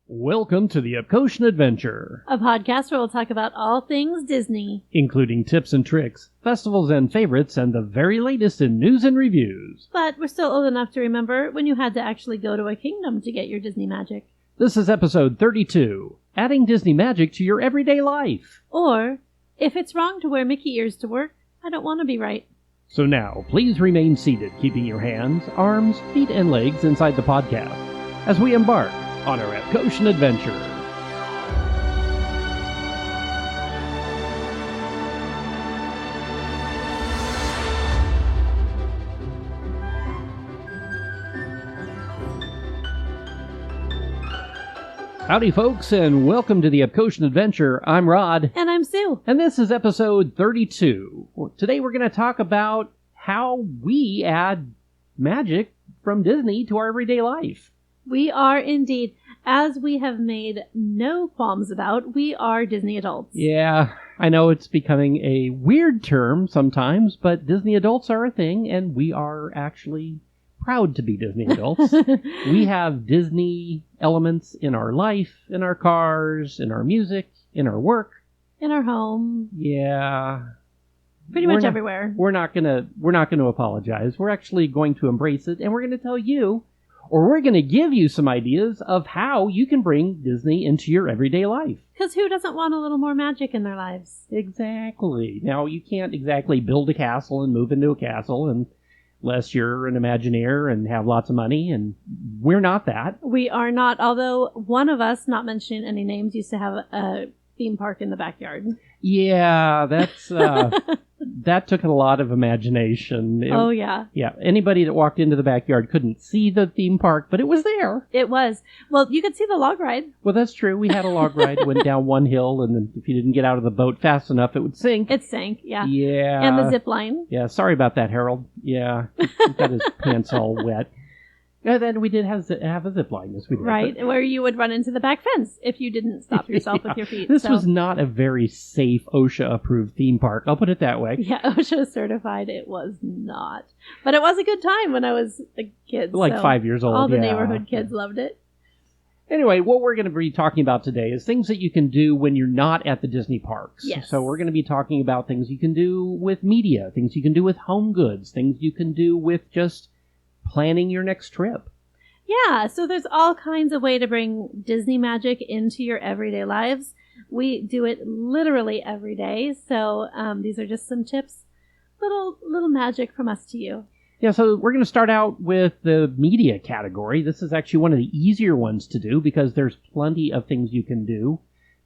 Welcome to the Epcotian Adventure, a podcast where we'll talk about all things Disney, including tips and tricks, festivals and favorites, and the very latest in news and reviews. But we're still old enough to remember when you had to actually go to a kingdom to get your Disney magic. This is episode 32, adding Disney magic to your everyday life. Or, if it's wrong to wear Mickey ears to work, I don't want to be right. So now, please remain seated, keeping your hands, arms, feet, and legs inside the podcast as we embark on our Epcotian adventure. Howdy, folks, and welcome to the Epcotian Adventure. I'm Rod. And I'm Sue. And this is episode 32. Today we're going to talk about how we add magic from Disney to our everyday life. We are indeed, as we have made no qualms about, we are Disney adults. Yeah, I know it's becoming a weird term sometimes, but Disney adults are a thing, and we are actually proud to be Disney adults. We have Disney elements in our life, in our cars, in our music, in our work. In our home. Yeah. Pretty much everywhere. We're not gonna apologize. We're actually going to embrace it, and we're going to tell you, or we're going to give you some ideas of how you can bring Disney into your everyday life. Because who doesn't want a little more magic in their lives? Exactly. Now, you can't exactly build a castle and move into a castle unless you're an Imagineer and have lots of money, and we're not that. We are not, although one of us, not mentioning any names, used to have a theme park in the backyard. Yeah, that's that took a lot of imagination. Oh, yeah. Yeah, anybody that walked into the backyard couldn't see the theme park, but it was there. It was. Well, you could see the log ride. Well, that's true. We had a log ride, went down one hill, and then if you didn't get out of the boat fast enough, it would sink. It sank, yeah. Yeah. And the zip line. Yeah, sorry about that, Harold. Yeah, he got his pants all wet. And then we did have a zip line, yes we did. Right, where you would run into the back fence if you didn't stop yourself with your feet. This was not a very safe OSHA-approved theme park. I'll put it that way. Yeah, OSHA certified it was not. But it was a good time when I was a kid. Like 5 years old, all the neighborhood kids loved it. Anyway, what we're going to be talking about today is things that you can do when you're not at the Disney parks. Yes. So we're going to be talking about things you can do with media, things you can do with home goods, things you can do with just planning your next trip. Yeah, so there's all kinds of way to bring Disney magic into your everyday lives. We do it literally every day, so these are just some tips, little magic from us to you. Yeah, so we're going to start out with the media category. This is actually one of the easier ones to do because there's plenty of things you can do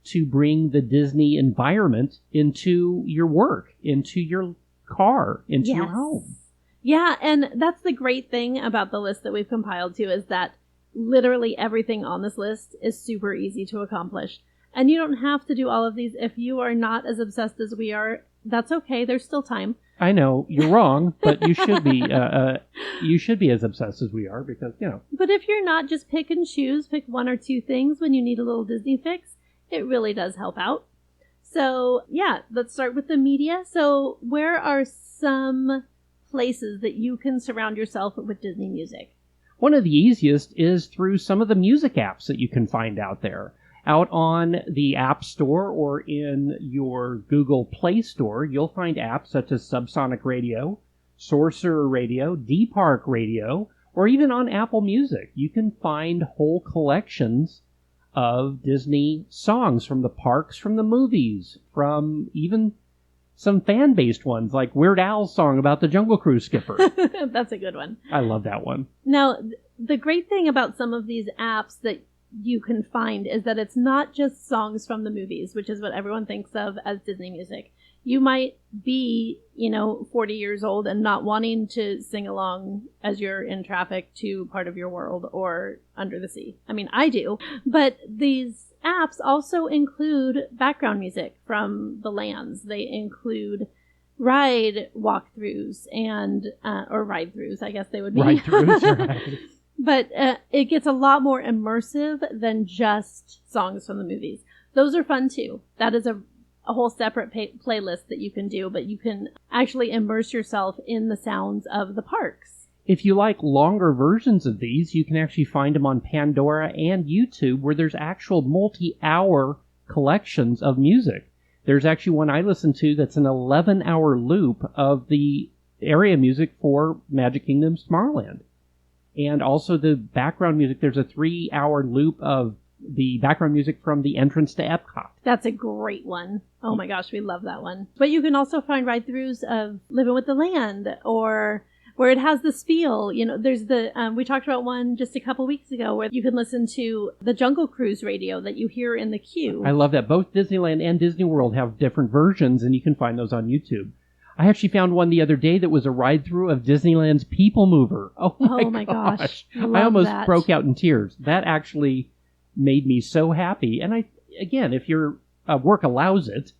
to bring the Disney environment into your work, into your car, into your home. Yeah, and that's the great thing about the list that we've compiled too, is that literally everything on this list is super easy to accomplish. And you don't have to do all of these. If you are not as obsessed as we are, that's okay. There's still time. I know, you're wrong, but you should be you should be as obsessed as we are because, you know. But if you're not, just pick and choose, pick one or two things when you need a little Disney fix. It really does help out. So, yeah, let's start with the media. So, where are some places that you can surround yourself with Disney music? One of the easiest is through some of the music apps that you can find out there. Out on the App Store or in your Google Play Store, you'll find apps such as Subsonic Radio, Sorcerer Radio, D-Park Radio, or even on Apple Music. You can find whole collections of Disney songs from the parks, from the movies, from even some fan-based ones, like Weird Al's song about the Jungle Cruise skipper. That's a good one. I love that one. Now, the great thing about some of these apps that you can find is that it's not just songs from the movies, which is what everyone thinks of as Disney music. You might be, 40 years old and not wanting to sing along as you're in traffic to Part of Your World or Under the Sea. I mean, I do. But these apps also include background music from the lands. They include ride walkthroughs and, or ride-throughs, I guess they would be. Ride-throughs, right. But it gets a lot more immersive than just songs from the movies. Those are fun too. That is a whole separate playlist that you can do, but you can actually immerse yourself in the sounds of the parks. If you like longer versions of these, you can actually find them on Pandora and YouTube, where there's actual multi-hour collections of music. There's actually one I listened to that's an 11-hour loop of the area music for Magic Kingdom's Tomorrowland. And also the background music, there's a 3-hour loop of the background music from the entrance to Epcot. That's a great one. Oh my gosh, we love that one. But you can also find ride-throughs of Living with the Land, or where it has the spiel. You know, there's the, we talked about one just a couple weeks ago where you can listen to the Jungle Cruise radio that you hear in the queue. I love that. Both Disneyland and Disney World have different versions, and you can find those on YouTube. I actually found one the other day that was a ride-through of Disneyland's People Mover. Oh my gosh. I almost broke out in tears. That actually made me so happy. And again, if your work allows it,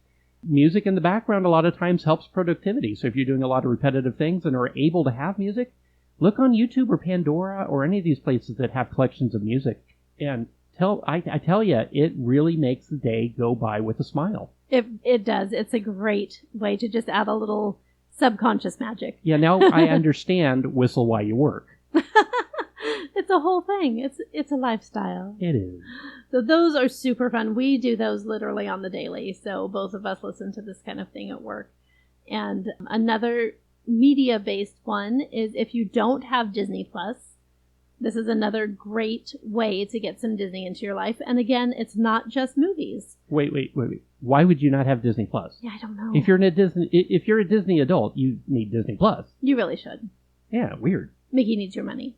music in the background a lot of times helps productivity. So if you're doing a lot of repetitive things and are able to have music, look on YouTube or Pandora or any of these places that have collections of music. And I tell you, it really makes the day go by with a smile. It does. It's a great way to just add a little subconscious magic. Yeah, now I understand Whistle While You Work. It's a whole thing. It's a lifestyle. It is. So those are super fun. We do those literally on the daily. So both of us listen to this kind of thing at work. And another media-based one is if you don't have Disney Plus, this is another great way to get some Disney into your life. And again, it's not just movies. Wait. Why would you not have Disney Plus? Yeah, I don't know. If you're a Disney adult, you need Disney Plus. You really should. Yeah, weird. Mickey needs your money.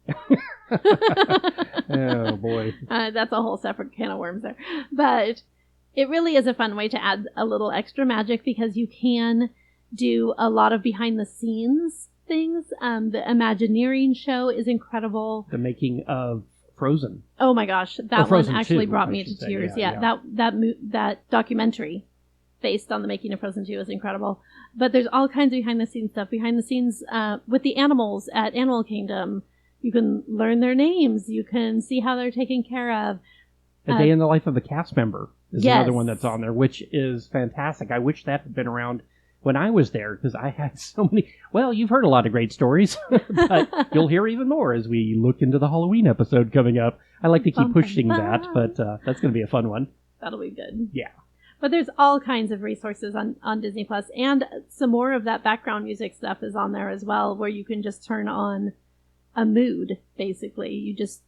Oh, boy. That's a whole separate can of worms there. But it really is a fun way to add a little extra magic because you can do a lot of behind-the-scenes things. The Imagineering show is incredible. The making of Frozen. Oh, my gosh. That one actually 2, brought me to tears. Yeah. That documentary based on the making of Frozen 2 is incredible. But there's all kinds of behind-the-scenes stuff. Behind the scenes with the animals at Animal Kingdom. You can learn their names. You can see how they're taken care of. A Day in the Life of a Cast Member is another one that's on there, which is fantastic. I wish that had been around when I was there, because I had so many... Well, you've heard a lot of great stories, but you'll hear even more as we look into the Halloween episode coming up. I like to keep pushing that, but that's going to be a fun one. That'll be good. Yeah. But there's all kinds of resources on Disney Plus, and some more of that background music stuff is on there as well, where you can just turn on a mood, basically. You just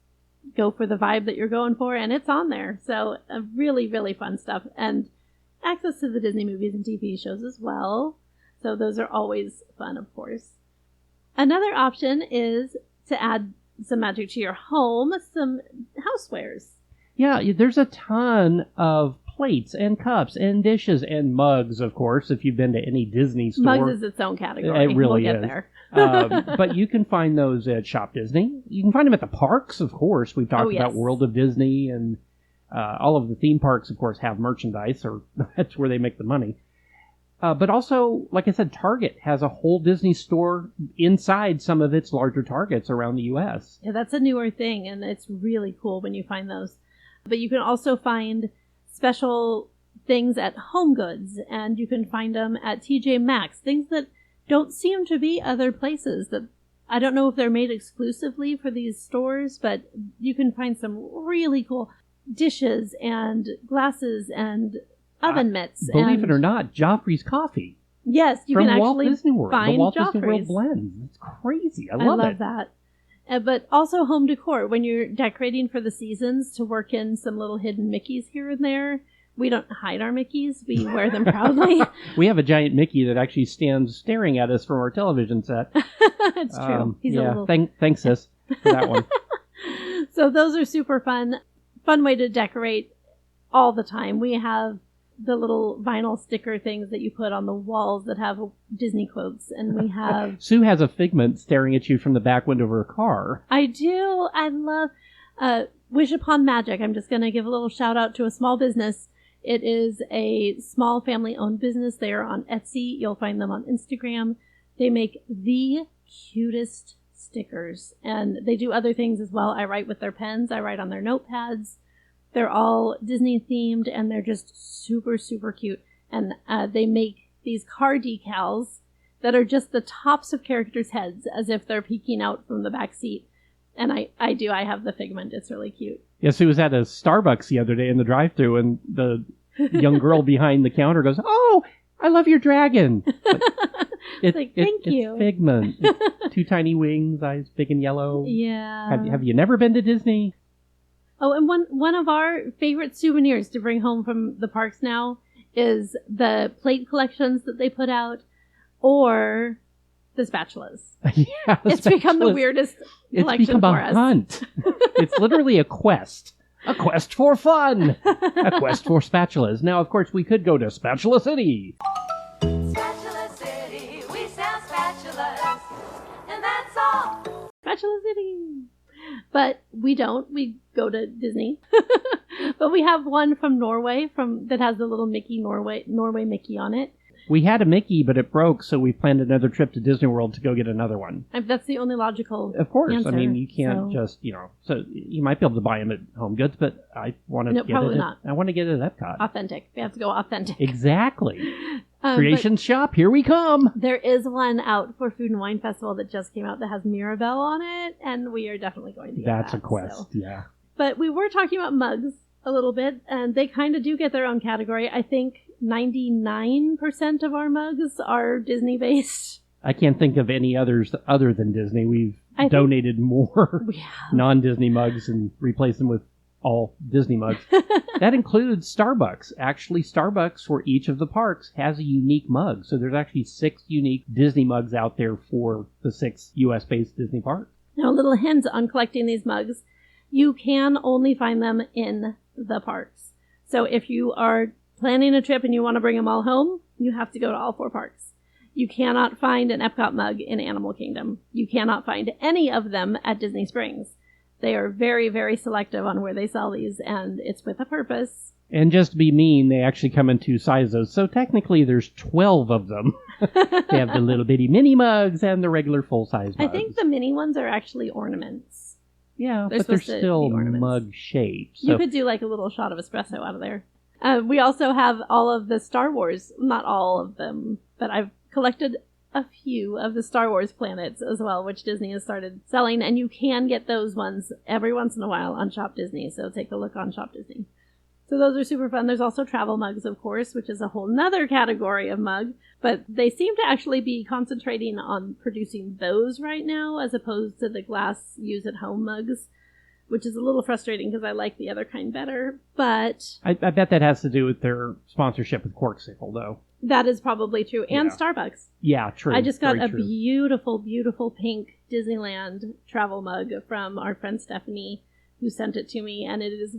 go for the vibe that you're going for, and it's on there. So really, really fun stuff. And access to the Disney movies and TV shows as well. So those are always fun, of course. Another option is to add some magic to your home, some housewares. Yeah, there's a ton of plates and cups and dishes and mugs, of course, if you've been to any Disney store. Mugs is its own category. It really we'll is. Get there. But you can find those at Shop Disney. You can find them at the parks, of course. We've talked about World of Disney, and all of the theme parks, of course, have merchandise, or that's where they make the money. But also, like I said, Target has a whole Disney store inside some of its larger Targets around the U.S. Yeah, that's a newer thing, and it's really cool when you find those. But you can also find special things at Home Goods, and you can find them at TJ Maxx, things that don't seem to be other places. That I don't know if they're made exclusively for these stores, but you can find some really cool dishes and glasses and oven mitts. Believe it or not, Joffrey's Coffee. Yes, you from can Walt actually Disney World, find the Walt Joffrey's. Disney World blend. It's crazy. I love it. that. But also home decor. When you're decorating for the seasons, to work in some little hidden Mickeys here and there. We don't hide our Mickeys. We wear them proudly. We have a giant Mickey that actually stands staring at us from our television set. It's true. He's a little... Thanks, sis, for that one. So those are super fun. Fun way to decorate all the time. We have the little vinyl sticker things that you put on the walls that have Disney quotes. And we have... Sue has a figment staring at you from the back window of her car. I do. I love Wish Upon Magic. I'm just going to give a little shout out to a small business. It is a small family-owned business. They are on Etsy. You'll find them on Instagram. They make the cutest stickers. And they do other things as well. I write with their pens. I write on their notepads. They're all Disney-themed, and they're just super, super cute. And they make these car decals that are just the tops of characters' heads as if they're peeking out from the back seat. And I have the Figment. It's really cute. Yes, he was at a Starbucks the other day in the drive-thru, and the young girl behind the counter goes, "Oh, I love your dragon." Thank you. It's Figment. It's 2 tiny wings, eyes big and yellow. Yeah. Have you never been to Disney? Oh, and one of our favorite souvenirs to bring home from the parks now is the plate collections that they put out, or the spatulas. Yeah, it's become the weirdest collection It's become for a us. hunt. It's literally a quest. A quest for fun. A quest for spatulas. Now, of course, we could go to Spatula City. Spatula City, we sell spatulas, and that's all. Spatula City. But we don't. We go to Disney. But we have one from Norway that has the little Mickey Norway Mickey on it. We had a Mickey, but it broke, so we planned another trip to Disney World to go get another one. That's the only logical Of course. answer, I mean, you can't just, so you might be able to buy them at Home Goods, but I want to probably not. I want to get it at Epcot. Authentic. We have to go authentic. Exactly. Creation Shop, here we come. There is one out for Food and Wine Festival that just came out that has Mirabelle on it, and we are definitely going to get That's that, a quest, so. yeah. But we were talking about mugs a little bit, and they kind of do get their own category. I think 99% of our mugs are Disney-based. I can't think of any others other than Disney. We've donated more non-Disney mugs and replaced them with all Disney mugs. That includes Starbucks. Actually, Starbucks for each of the parks has a unique mug. So there's actually 6 unique Disney mugs out there for the 6 U.S.-based Disney parks. Now, a little hint on collecting these mugs. You can only find them in the parks. So if you are planning a trip and you want to bring them all home, you have to go to all 4 parks. You cannot find an Epcot mug in Animal Kingdom. You cannot find any of them at Disney Springs. They are very, very selective on where they sell these, and it's with a purpose. And just to be mean, they actually come in 2 sizes. So technically there's 12 of them. They have the little bitty mini mugs and the regular full-size mugs. I think the mini ones are actually ornaments. Yeah, They're but they're supposed to still be ornaments. mug shaped. So You could do like a little shot of espresso out of there. We also have all of the Star Wars, not all of them, but I've collected a few of the Star Wars planets as well, which Disney has started selling, and you can get those ones every once in a while on Shop Disney, so take a look on Shop Disney. So those are super fun. There's also travel mugs, of course, which is a whole nother category of mug, but they seem to actually be concentrating on producing those right now as opposed to the glass use-at-home mugs, which is a little frustrating because I like the other kind better, but... I bet that has to do with their sponsorship with Corksicle, though. That is probably true. And Starbucks. Yeah, true. I just got a true. beautiful, beautiful pink Disneyland travel mug from our friend Stephanie, who sent it to me, and it is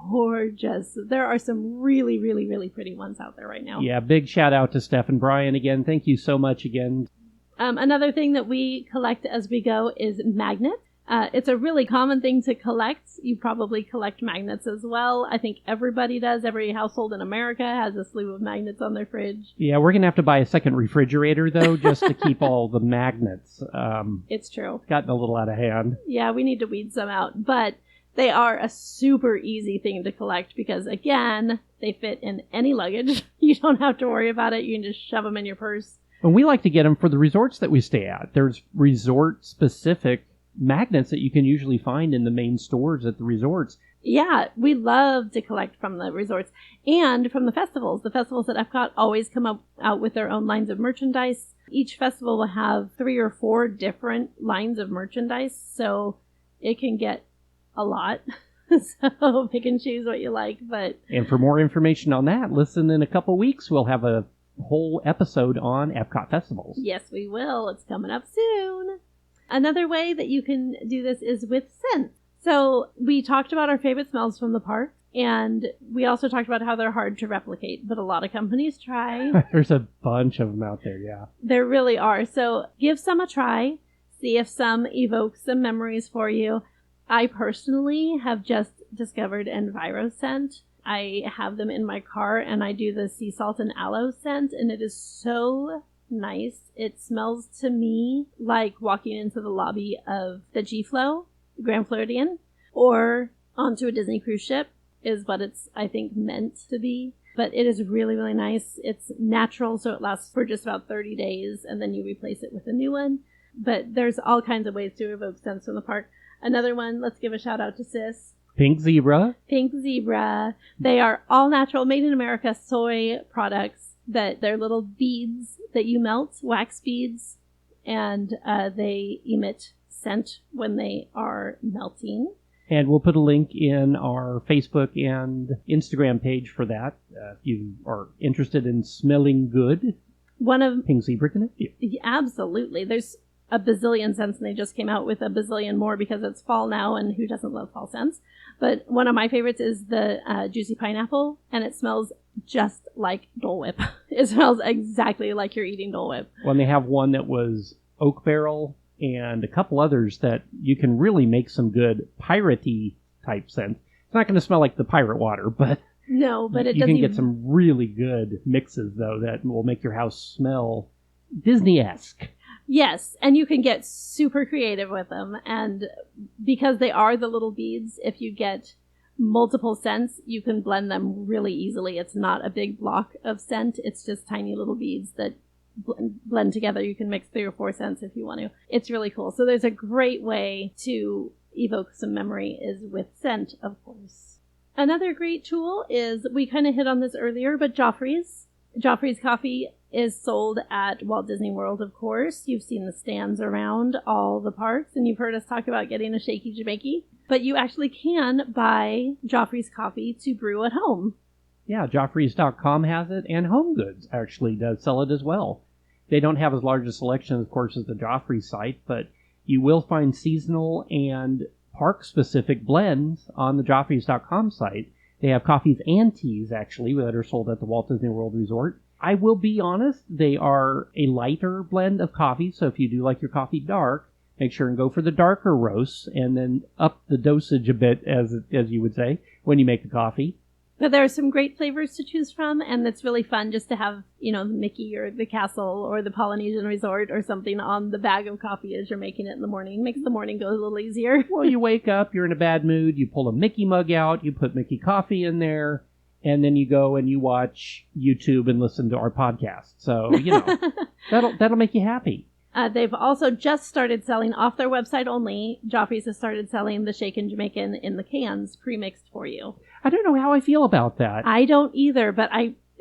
gorgeous. There are some really, really, really pretty ones out there right now. Yeah, big shout out to Steph and Brian again. Thank you so much again. Another thing that we collect as we go is magnets. It's a really common thing to collect. You probably collect magnets as well. I think everybody does. Every household in America has a slew of magnets on their fridge. Yeah, we're going to have to buy a second refrigerator, though, just to keep all the magnets. It's true. It's gotten a little out of hand. Yeah, we need to weed some out. But they are a super easy thing to collect because, again, they fit in any luggage. You don't have to worry about it. You can just shove them in your purse. And we like to get them for the resorts that we stay at. There's resort-specific magnets that you can usually find in the main stores at the resorts. Yeah, we love to collect from the resorts and from the festivals. The festivals at Epcot always come out with their own lines of merchandise. Each festival will have 3 or 4 different lines of merchandise, so it can get a lot. So pick and choose what you like. And for more information on that, listen in a couple weeks. We'll have a whole episode on Epcot festivals. Yes, we will. It's coming up soon. Another way that you can do this is with scents. So we talked about our favorite smells from the park, and we also talked about how they're hard to replicate, but a lot of companies try. There's a bunch of them out there, yeah. There really are. So give some a try. See if some evoke some memories for you. I personally have just discovered EnviroScent. I have them in my car, and I do the sea salt and aloe scent, and it is so nice. It smells to me like walking into the lobby of the G-Flow, Grand Floridian, or onto a Disney cruise ship is what it's, I think, meant to be. But it is really, really nice. It's natural, so it lasts for just about 30 days, and then you replace it with a new one. But there's all kinds of ways to evoke scents from the park. Another one, let's give a shout out to Sis. Pink Zebra. Pink Zebra. They are all natural, made in America soy products that they're little beads that you melt, wax beads, and they emit scent when they are melting. And we'll put a link in our Facebook and Instagram page for that. If you are interested in smelling good, Pink Zebra can help you. Absolutely. There's a bazillion scents, and they just came out with a bazillion more because it's fall now, and who doesn't love fall scents? But one of my favorites is the juicy pineapple, and it smells just like Dole Whip. It smells exactly like you're eating Dole Whip. Well, and they have one that was oak barrel and a couple others that you can really make some good piratey type scent. It's not going to smell like the pirate water, but no, but you can get some really good mixes, though, that will make your house smell Disney-esque. Yes, and you can get super creative with them. And because they are the little beads, if you get multiple scents, you can blend them really easily. It's not a big block of scent. It's just tiny little beads that blend together. You can mix 3 or 4 scents if you want to. It's really cool. So there's a great way to evoke some memory is with scent, of course. Another great tool is, we kind of hit on this earlier, but Joffrey's. Joffrey's coffee is sold at Walt Disney World, of course. You've seen the stands around all the parks, and you've heard us talk about getting a shaky Jamaica. But you actually can buy Joffrey's coffee to brew at home. Yeah, Joffreys.com has it, and Home Goods actually does sell it as well. They don't have as large a selection, of course, as the Joffrey site, but you will find seasonal and park-specific blends on the Joffreys.com site. They have coffees and teas, actually, that are sold at the Walt Disney World Resort. I will be honest, they are a lighter blend of coffee, so if you do like your coffee dark, make sure and go for the darker roasts, and then up the dosage a bit, as you would say, when you make the coffee. But there are some great flavors to choose from, and it's really fun just to have, the Mickey or the Castle or the Polynesian Resort or something on the bag of coffee as you're making it in the morning. Makes the morning go a little easier. Well, you wake up, you're in a bad mood, you pull a Mickey mug out, you put Mickey coffee in there, and then you go and you watch YouTube and listen to our podcast. So, that'll make you happy. They've also just started selling, off their website only, Joffrey's has started selling the Shaken Jamaican in the cans, pre-mixed for you. I don't know how I feel about that. I don't either, but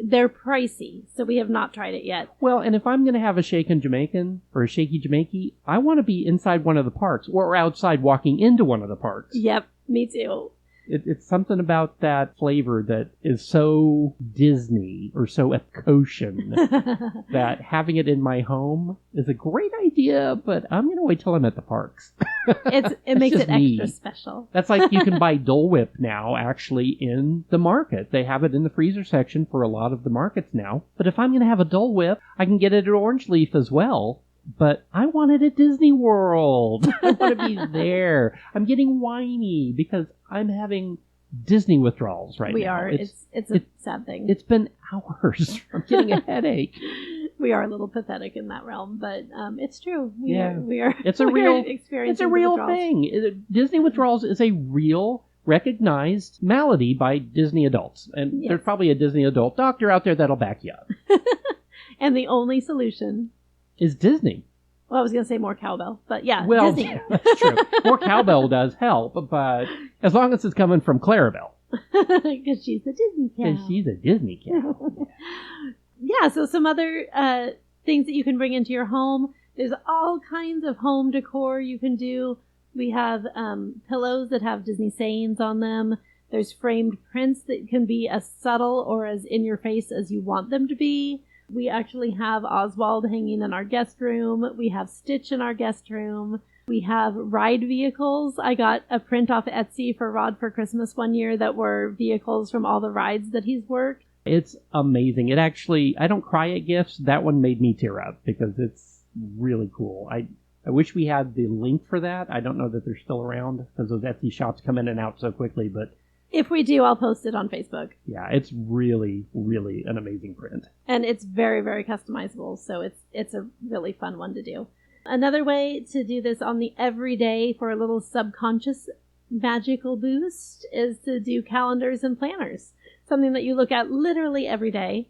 they're pricey, so we have not tried it yet. Well, and if I'm going to have a Shaken Jamaican or a Shaky Jamaica, I want to be inside one of the parks or outside walking into one of the parks. Yep, me too. It's something about that flavor that is so Disney or so Epcotian that having it in my home is a great idea, but I'm going to wait till I'm at the parks. It makes it extra special. That's like you can buy Dole Whip now actually in the market. They have it in the freezer section for a lot of the markets now. But if I'm going to have a Dole Whip, I can get it at Orange Leaf as well. But I want it at Disney World. I want to be there. I'm getting whiny because I'm having Disney withdrawals right now. We are. It's a sad thing. It's been hours. I'm getting a headache. We are a little pathetic in that realm, but it's true. We are. It's a real experience. It's a real thing. Disney withdrawals is a real recognized malady by Disney adults. And There's probably a Disney adult doctor out there that'll back you up. And the only solution is Disney. Well, I was going to say more cowbell, but yeah, well, Disney. Yeah, that's true. More cowbell does help, but as long as it's coming from Clarabelle. Because she's a Disney cow. Because she's a Disney cow. Yeah, so some other things that you can bring into your home. There's all kinds of home decor you can do. We have pillows that have Disney sayings on them. There's framed prints that can be as subtle or as in your face as you want them to be. We actually have Oswald hanging in our guest room. We have Stitch in our guest room. We have ride vehicles. I got a print off Etsy for Rod for Christmas one year that were vehicles from all the rides that he's worked. It's amazing. It actually, I don't cry at gifts. That one made me tear up because it's really cool. I wish we had the link for that. I don't know that they're still around because those Etsy shops come in and out so quickly, but if we do, I'll post it on Facebook. Yeah, it's really, really an amazing print. And it's very, very customizable, so it's a really fun one to do. Another way to do this on the everyday for a little subconscious magical boost is to do calendars and planners, something that you look at literally every day.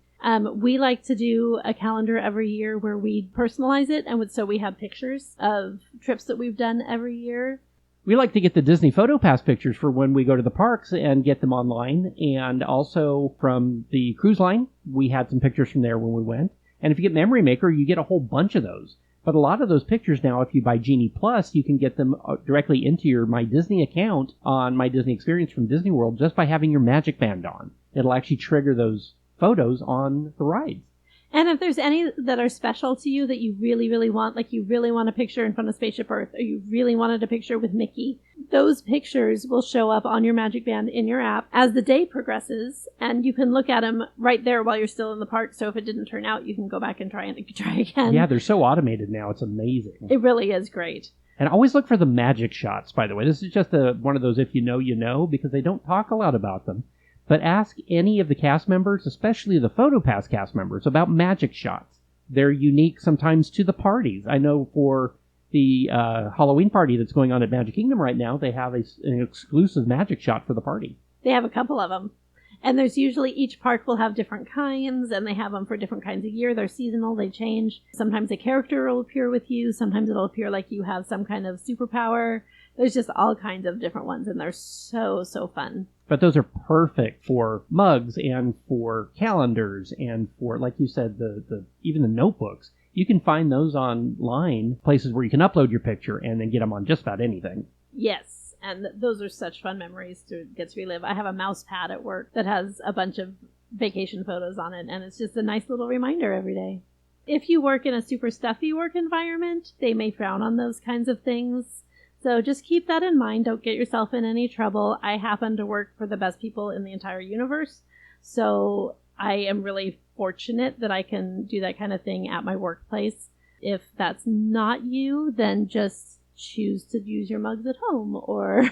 We like to do a calendar every year where we personalize it, and so we have pictures of trips that we've done every year. We like to get the Disney PhotoPass pictures for when we go to the parks and get them online. And also from the cruise line, we had some pictures from there when we went. And if you get Memory Maker, you get a whole bunch of those. But a lot of those pictures now, if you buy Genie Plus, you can get them directly into your My Disney account on My Disney Experience from Disney World just by having your Magic Band on. It'll actually trigger those photos on the rides. And if there's any that are special to you that you really, really want, like you really want a picture in front of Spaceship Earth, or you really wanted a picture with Mickey, those pictures will show up on your Magic Band in your app as the day progresses, and you can look at them right there while you're still in the park. So if it didn't turn out, you can go back and try again. Yeah, they're so automated now. It's amazing. It really is great. And always look for the magic shots, by the way. This is just one of those if you know, you know, because they don't talk a lot about them. But ask any of the cast members, especially the PhotoPass cast members, about magic shots. They're unique sometimes to the parties. I know for the Halloween party that's going on at Magic Kingdom right now, they have an exclusive magic shot for the party. They have a couple of them. And there's usually, each park will have different kinds, and they have them for different kinds of year. They're seasonal, they change. Sometimes a character will appear with you. Sometimes it'll appear like you have some kind of superpower. There's just all kinds of different ones, and they're so, so fun. But those are perfect for mugs and for calendars and for, like you said, even the notebooks. You can find those online, places where you can upload your picture and then get them on just about anything. Yes, and those are such fun memories to get to relive. I have a mouse pad at work that has a bunch of vacation photos on it, and it's just a nice little reminder every day. If you work in a super stuffy work environment, they may frown on those kinds of things. So just keep that in mind. Don't get yourself in any trouble. I happen to work for the best people in the entire universe. So I am really fortunate that I can do that kind of thing at my workplace. If that's not you, then just choose to use your mugs at home, or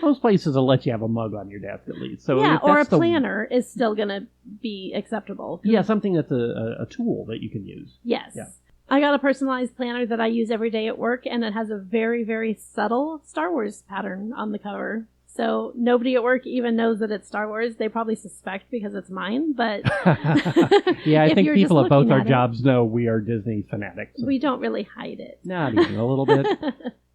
most places will let you have a mug on your desk at least. So yeah, or a planner is still going to be acceptable. Yeah, something that's a tool that you can use. Yes. Yeah. I got a personalized planner that I use every day at work, and it has a very, very subtle Star Wars pattern on the cover. So nobody at work even knows that it's Star Wars. They probably suspect because it's mine, but yeah, I think people at both our jobs know we are Disney fanatics. We don't really hide it. Not even a little bit.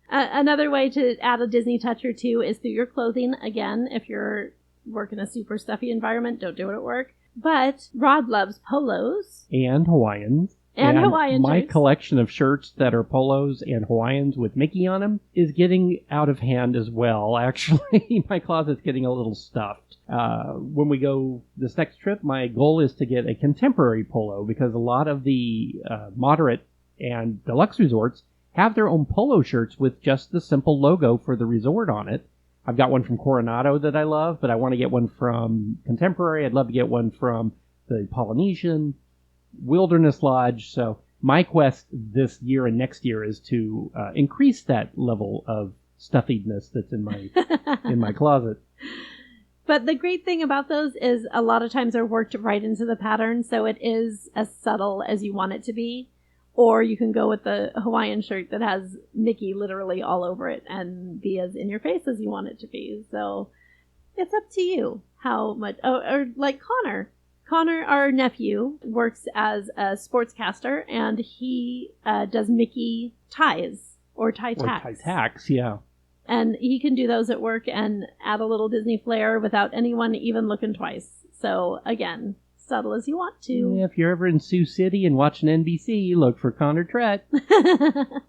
Another way to add a Disney touch or two is through your clothing. Again, if you're working in a super stuffy environment, don't do it at work. But Rod loves polos. And Hawaiians. And Hawaiian my shirts. collection of shirts that are polos and Hawaiians with Mickey on them is getting out of hand as well. Actually, my closet's getting a little stuffed. When we go this next trip, my goal is to get a contemporary polo because a lot of the moderate and deluxe resorts have their own polo shirts with just the simple logo for the resort on it. I've got one from Coronado that I love, but I want to get one from Contemporary. I'd love to get one from the Polynesian, Wilderness Lodge. So my quest this year and next year is to increase that level of stuffedness that's in my in my closet. But the great thing about those is a lot of times they're worked right into the pattern, so it is as subtle as you want it to be. Or you can go with the Hawaiian shirt that has Mickey literally all over it and be as in your face as you want it to be. So it's up to you how much. Oh, or like Connor. Connor, our nephew, works as a sportscaster, and he does Mickey ties or tie tacks. Or tie tacks, yeah. And he can do those at work and add a little Disney flair without anyone even looking twice. So, again, subtle as you want to. Yeah, if you're ever in Sioux City and watching NBC, look for Connor Trett.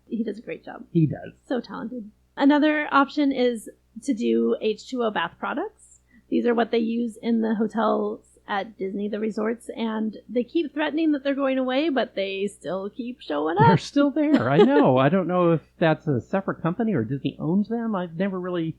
He does a great job. He does. So talented. Another option is to do H2O bath products. These are what they use in the hotels at Disney, the resorts, and they keep threatening that they're going away, but they still keep showing up. They're still there. I know. I don't know if that's a separate company or Disney owns them. I've never really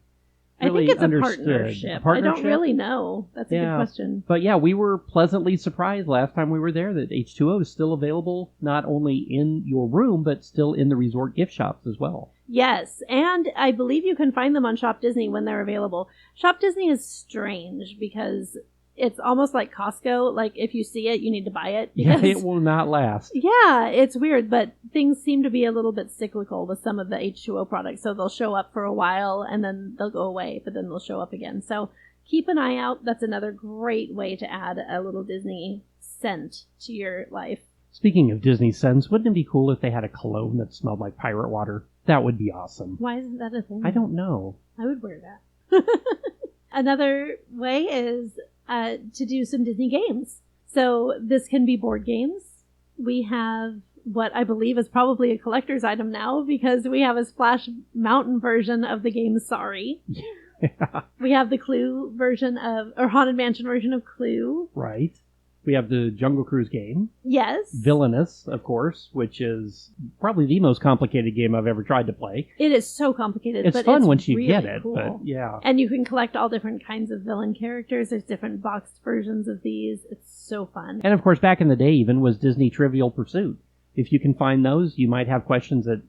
I think it's understood. a partnership. I don't really know. That's a good question. But yeah, we were pleasantly surprised last time we were there that H2O is still available not only in your room, but still in the resort gift shops as well. Yes, and I believe you can find them on Shop Disney when they're available. Shop Disney is strange because it's almost like Costco. Like, if you see it, you need to buy it. Yeah, it will not last. Yeah, it's weird, but things seem to be a little bit cyclical with some of the H2O products. So they'll show up for a while and then they'll go away, but then they'll show up again. So keep an eye out. That's another great way to add a little Disney scent to your life. Speaking of Disney scents, wouldn't it be cool if they had a cologne that smelled like pirate water? That would be awesome. Why isn't that a thing? I don't know. I would wear that. Another way is to do some Disney games. So this can be board games. We have what I believe is probably a collector's item now, because we have a Splash Mountain version of the game Sorry. Yeah. We have the Clue version or Haunted Mansion version of Clue. Right. We have the Jungle Cruise game. Yes. Villainous, of course, which is probably the most complicated game I've ever tried to play. It is so complicated. It's but fun it's once you really get it, cool. but yeah. And you can collect all different kinds of villain characters. There's different boxed versions of these. It's so fun. And of course, back in the day even was Disney Trivial Pursuit. If you can find those, you might have questions that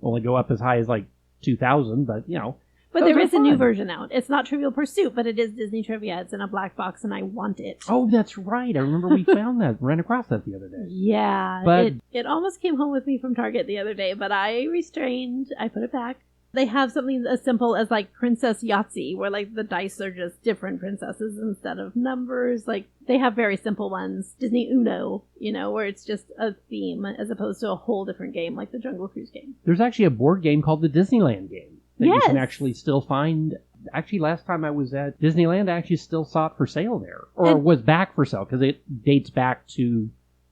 only go up as high as like 2,000, but you know. But there is a new version out. It's not Trivial Pursuit, but it is Disney Trivia. It's in a black box, and I want it. Oh, that's right. I remember we found that, ran across that the other day. Yeah. But it almost came home with me from Target the other day, but I restrained. I put it back. They have something as simple as like Princess Yahtzee, where like the dice are just different princesses instead of numbers. Like they have very simple ones. Disney Uno, where it's just a theme as opposed to a whole different game like the Jungle Cruise game. There's actually a board game called the Disneyland game that yes. you can actually still find. Actually, last time I was at Disneyland, I actually still saw it for sale there. Or was back for sale, because it dates back to,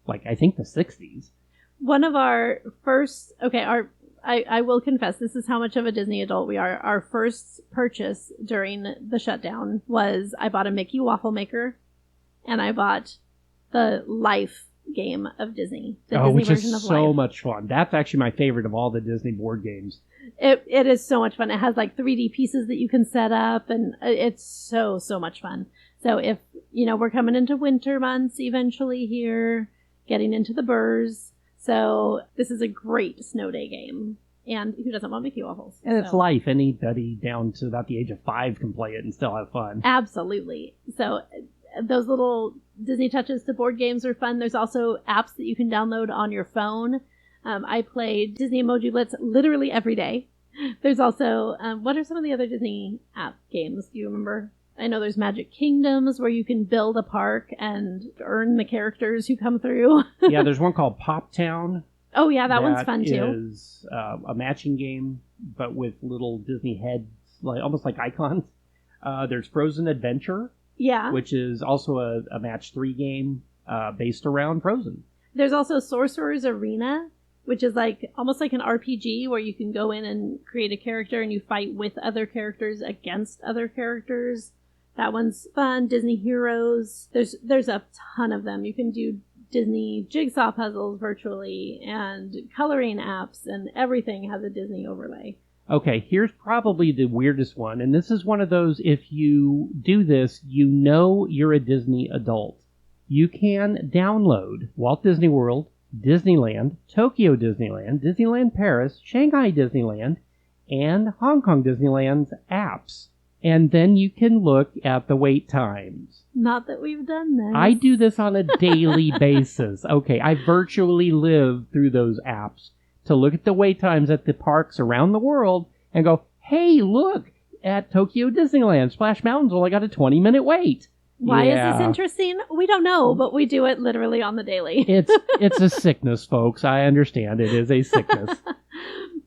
like, I think the 60s. One of our first... Okay, I will confess, this is how much of a Disney adult we are. Our first purchase during the shutdown was I bought a Mickey waffle maker, and I bought the Life game of Disney. The Disney which version is of so Life. much fun. That's actually my favorite of all the Disney board games. It is so much fun. It has like 3D pieces that you can set up, and it's so much fun. So if, we're coming into winter months eventually here, getting into the burrs. So this is a great snow day game. And who doesn't want Mickey waffles? And it's Life. Anybody down to about the age of 5 can play it and still have fun. Absolutely. So those little Disney touches to board games are fun. There's also apps that you can download on your phone. I play Disney Emoji Blitz literally every day. There's also, what are some of the other Disney app games? Do you remember? I know there's Magic Kingdoms where you can build a park and earn the characters who come through. Yeah, there's one called Pop Town. Oh, yeah, that one's fun, too. That is a matching game, but with little Disney heads, almost like icons. There's Frozen Adventure, yeah, which is also a match 3 game based around Frozen. There's also Sorcerer's Arena, which is almost like an RPG where you can go in and create a character and you fight with other characters against other characters. That one's fun. Disney Heroes. There's a ton of them. You can do Disney jigsaw puzzles virtually and coloring apps, and everything has a Disney overlay. Okay, here's probably the weirdest one, and this is one of those, if you do this, you're a Disney adult. You can download Walt Disney World, Disneyland, Tokyo Disneyland, Disneyland Paris, Shanghai Disneyland, and Hong Kong Disneyland's apps. And then you can look at the wait times. Not that we've done this. I do this on a daily basis. Okay, I virtually live through those apps to look at the wait times at the parks around the world and go, hey, look, at Tokyo Disneyland, Splash Mountain's only got a 20-minute wait. Why is this interesting? We don't know, but we do it literally on the daily. It's a sickness, folks. I understand it is a sickness.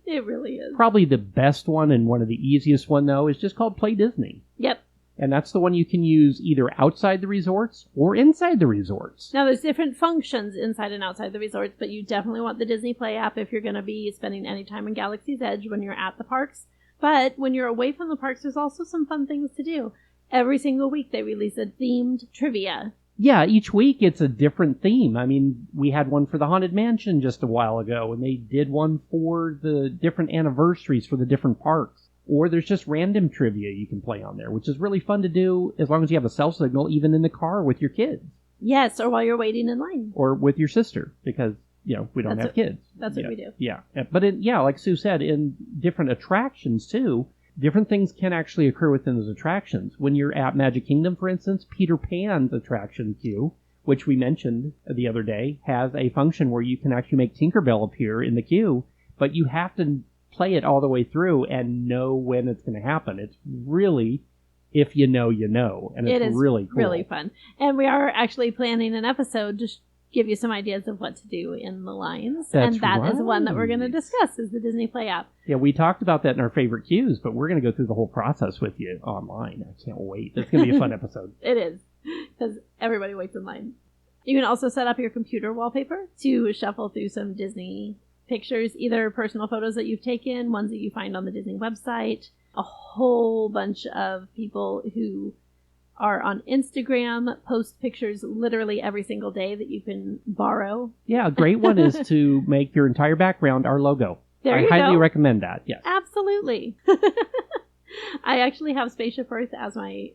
It really is. Probably the best one and one of the easiest one, though, is just called Play Disney. Yep. And that's the one you can use either outside the resorts or inside the resorts. Now, there's different functions inside and outside the resorts, but you definitely want the Disney Play app if you're going to be spending any time in Galaxy's Edge when you're at the parks. But when you're away from the parks, there's also some fun things to do. Every single week, they release a themed trivia. Yeah, each week it's a different theme. I mean, we had one for the Haunted Mansion just a while ago, and they did one for the different anniversaries for the different parks. Or there's just random trivia you can play on there, which is really fun to do as long as you have a cell signal, even in the car with your kids. Yes, or while you're waiting in line. Or with your sister, because, we don't have kids. That's what we do. Yeah. But, like Sue said, in different attractions, too, different things can actually occur within those attractions. When you're at Magic Kingdom, for instance, Peter Pan's attraction queue, which we mentioned the other day, has a function where you can actually make Tinkerbell appear in the queue, but you have to play it all the way through and know when it's going to happen. It's really, if you know, you know. And it's really cool. Really fun. And we are actually planning an episode to give you some ideas of what to do in the lines. That's and that right. is one that we're going to discuss, is the Disney Play app. Yeah, we talked about that in our favorite queues, but we're going to go through the whole process with you online. I can't wait. It's going to be a fun episode. It is, because everybody waits in line. You can also set up your computer wallpaper to shuffle through some Disney pictures, either personal photos that you've taken, ones that you find on the Disney website, a whole bunch of people who are on Instagram post pictures literally every single day that you can borrow. Yeah, a great one is to make your entire background our logo. I highly recommend that, yes. Absolutely. I actually have Spaceship Earth as my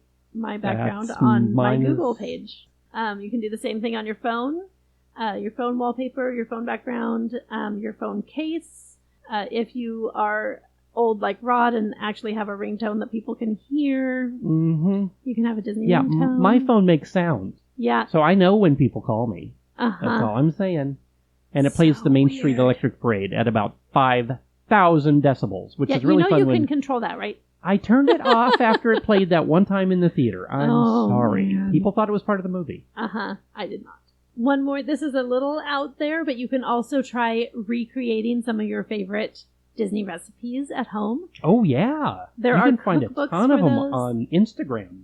background on my Google page. You can do the same thing on your phone wallpaper, your phone background, your phone case. If you are old like Rod and actually have a ringtone that people can hear, you can have a Disney ringtone. My phone makes sound. Yeah. So I know when people call me. That's all I'm saying. And it plays the Main Street Electric Parade at about 5,000 decibels, which is really fun. You can control that, right? I turned it off after it played that one time in the theater. I'm sorry. Man. People thought it was part of the movie. I did not. One more. This is a little out there, but you can also try recreating some of your favorite Disney recipes at home. Oh, yeah. You can find a ton of them on Instagram.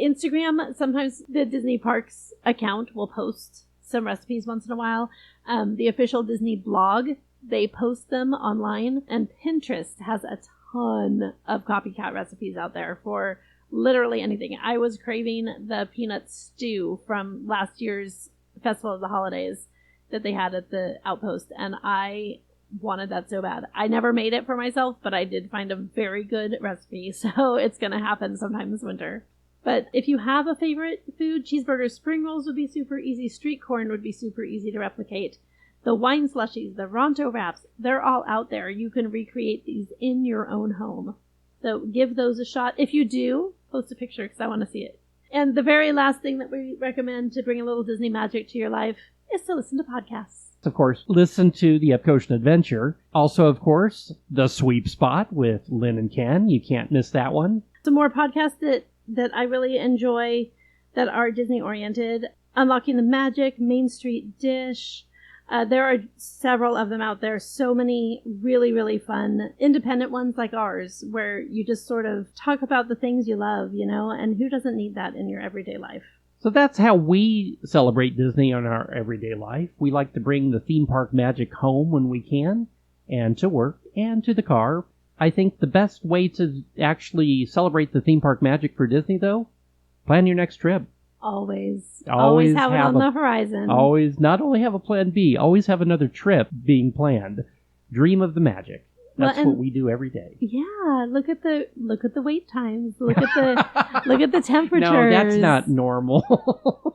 Instagram, sometimes the Disney Parks account will post some recipes once in a while. The official Disney blog, they post them online. And Pinterest has a ton of copycat recipes out there for literally anything. I was craving the peanut stew from last year's Festival of the Holidays that they had at the Outpost, and I wanted that so bad. I never made it for myself, but I did find a very good recipe, so it's going to happen sometime this winter. But if you have a favorite food, cheeseburgers, spring rolls would be super easy. Street corn would be super easy to replicate. The wine slushies, the Ronto wraps, they're all out there. You can recreate these in your own home. So give those a shot. If you do, post a picture because I want to see it. And the very last thing that we recommend to bring a little Disney magic to your life is to listen to podcasts. Of course, listen to the Epcotian Adventure. Also, of course, The Sweep Spot with Lynn and Ken. You can't miss that one. Some more podcasts that I really enjoy that are Disney-oriented. Unlocking the Magic, Main Street Dish. There are several of them out there. So many really, really fun independent ones like ours, where you just sort of talk about the things you love, and who doesn't need that in your everyday life? So that's how we celebrate Disney in our everyday life. We like to bring the theme park magic home when we can, and to work, and to the car. I think the best way to actually celebrate the theme park magic for Disney, though, plan your next trip. Always have it on the horizon. Always not only have a plan B, always have another trip being planned. Dream of the magic. That's what we do every day. Yeah, look at the wait times. Look at the temperatures. No, that's not normal.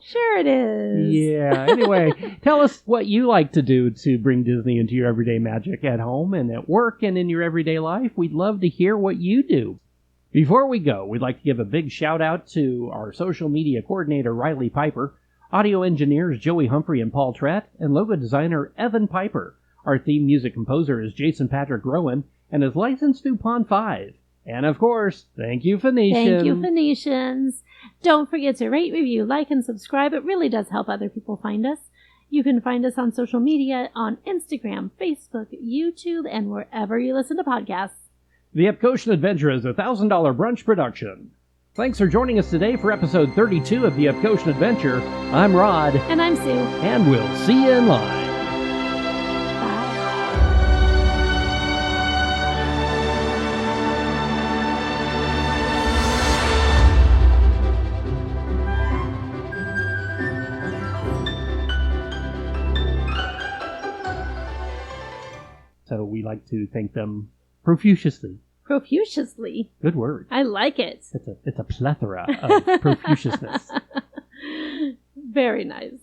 Sure it is. Yeah. Anyway, tell us what you like to do to bring Disney into your everyday magic at home and at work and in your everyday life. We'd love to hear what you do. Before we go, we'd like to give a big shout out to our social media coordinator, Riley Piper, audio engineers Joey Humphrey and Paul Trett, and logo designer Evan Piper. Our theme music composer is Jason Patrick Rowan and is licensed through Pond 5. And of course, thank you, Phoenicians. Thank you, Phoenicians. Don't forget to rate, review, like, and subscribe. It really does help other people find us. You can find us on social media on Instagram, Facebook, YouTube, and wherever you listen to podcasts. The Epcotian Adventure is a $1,000 brunch production. Thanks for joining us today for episode 32 of the Epcotian Adventure. I'm Rod. And I'm Sue. And we'll see you in line. So we like to thank them profusely. Profusely? Good word. I like it. It's a plethora of profusiousness. Very nice.